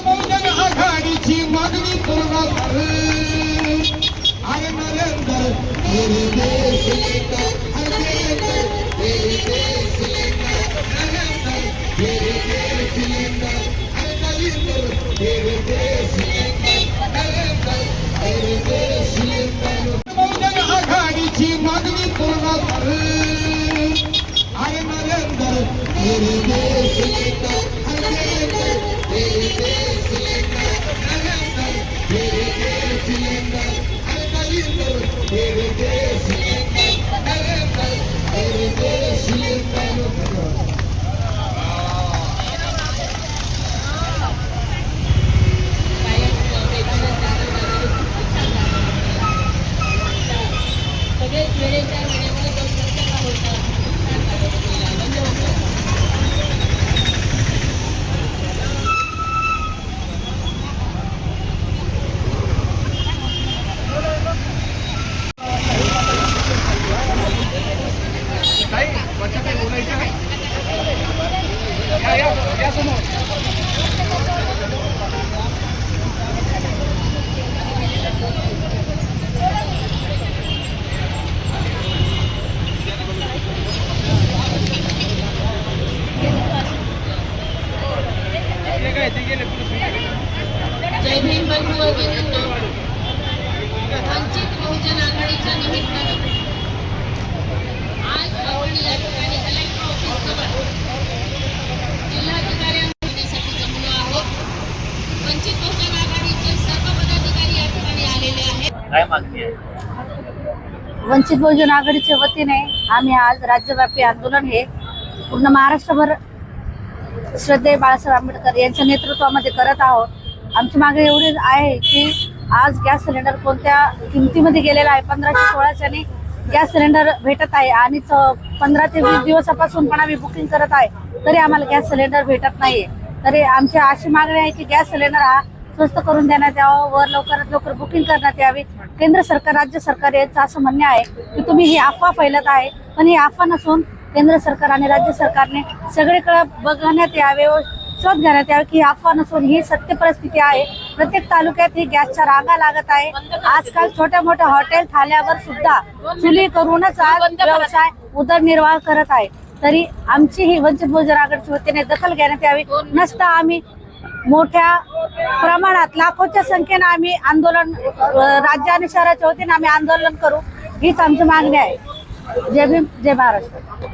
आघाडीची मागणी पूर्ण आहे नरेंद्र मेरे देश लेकर नरेंद्र मेरे देश लेकर नरेंद्र मेरे देश लेकर नरेंद्र मेरे देश लेकर नरेंद्र मेरे देश लेकर आघाडीची मागणी पूर्ण आहे नरेंद्र मेरे देश लेकर नरेंद्र मेरे देश लेकर नरेंद्र मेरे देश लेकर नरेंद्र मेरे देश लेकर नरेंद्र मेरे देश लेकर जय भीम बंधू भगिनींनो, वंचित बहुजन आघाडीच्या निमित्तानं आज आपण या ठिकाणी कलेक्टर ऑफिस जवळ जिल्हाधिकाऱ्यांसाठी जमलो आहोत. वंचित बहुजन आघाडीचे सर्व पदाधिकारी या ठिकाणी आलेले आहेत. काय मागणी आहे? वंचित बहुजन आघाडीच्या वतीने आम्ही आज राज्यव्यापी आंदोलन हे पूर्ण महाराष्ट्रभर श्रद्धेय बाळासाहेब आंबेडकर यांच्या नेतृत्वामध्ये करत आहोत. आमची मागणी एवढी आहे की आज गॅस सिलेंडर कोणत्या किमतीमध्ये गेलेला आहे. 1516च्याने गॅस सिलेंडर भेटत आहे आणि 15 ते 20 दिवसापासून पण आम्ही बुकिंग करत आहे, तरी आम्हाला गॅस सिलेंडर भेटत नाहीये. तरी आमची अशी मागणी आहे की गॅस सिलेंडर हा स्वस्त करून देण्यात यावं, वर लवकरात लवकर बुकिंग करण्यात यावी. केंद्र सरकार, राज्य सरकार यांचं असं म्हणणे आहे की तुम्ही ही अफवा फैलत आहे, पण ही अफवा नसून केंद्र सरकार आणि राज्य सरकारने सगळीकडे बघण्यात यावे व शोध घेण्यात यावे की अफवा नसून ही सत्य परिस्थिती आहे. प्रत्येक तालुक्यात ही गॅसच्या रांगा लागत आहे. आजकाल छोट्या मोठ्या हॉटेल थाल्यावर सुद्धा चुली करूनच आज व्यवसाय उदरनिर्वाह करत आहे. तरी आमची ही वंचित बहुजन आघाडीच्या वतीने दखल घेण्यात यावी. नसता आम्ही मोठ्या प्रमाणात लाखोच्या संख्येने आम्ही आंदोलन, राज्य आणि शहराच्या वतीने आम्ही आंदोलन करू, हीच आमची मागणी आहे. जय भीम, जय महाराष्ट्र.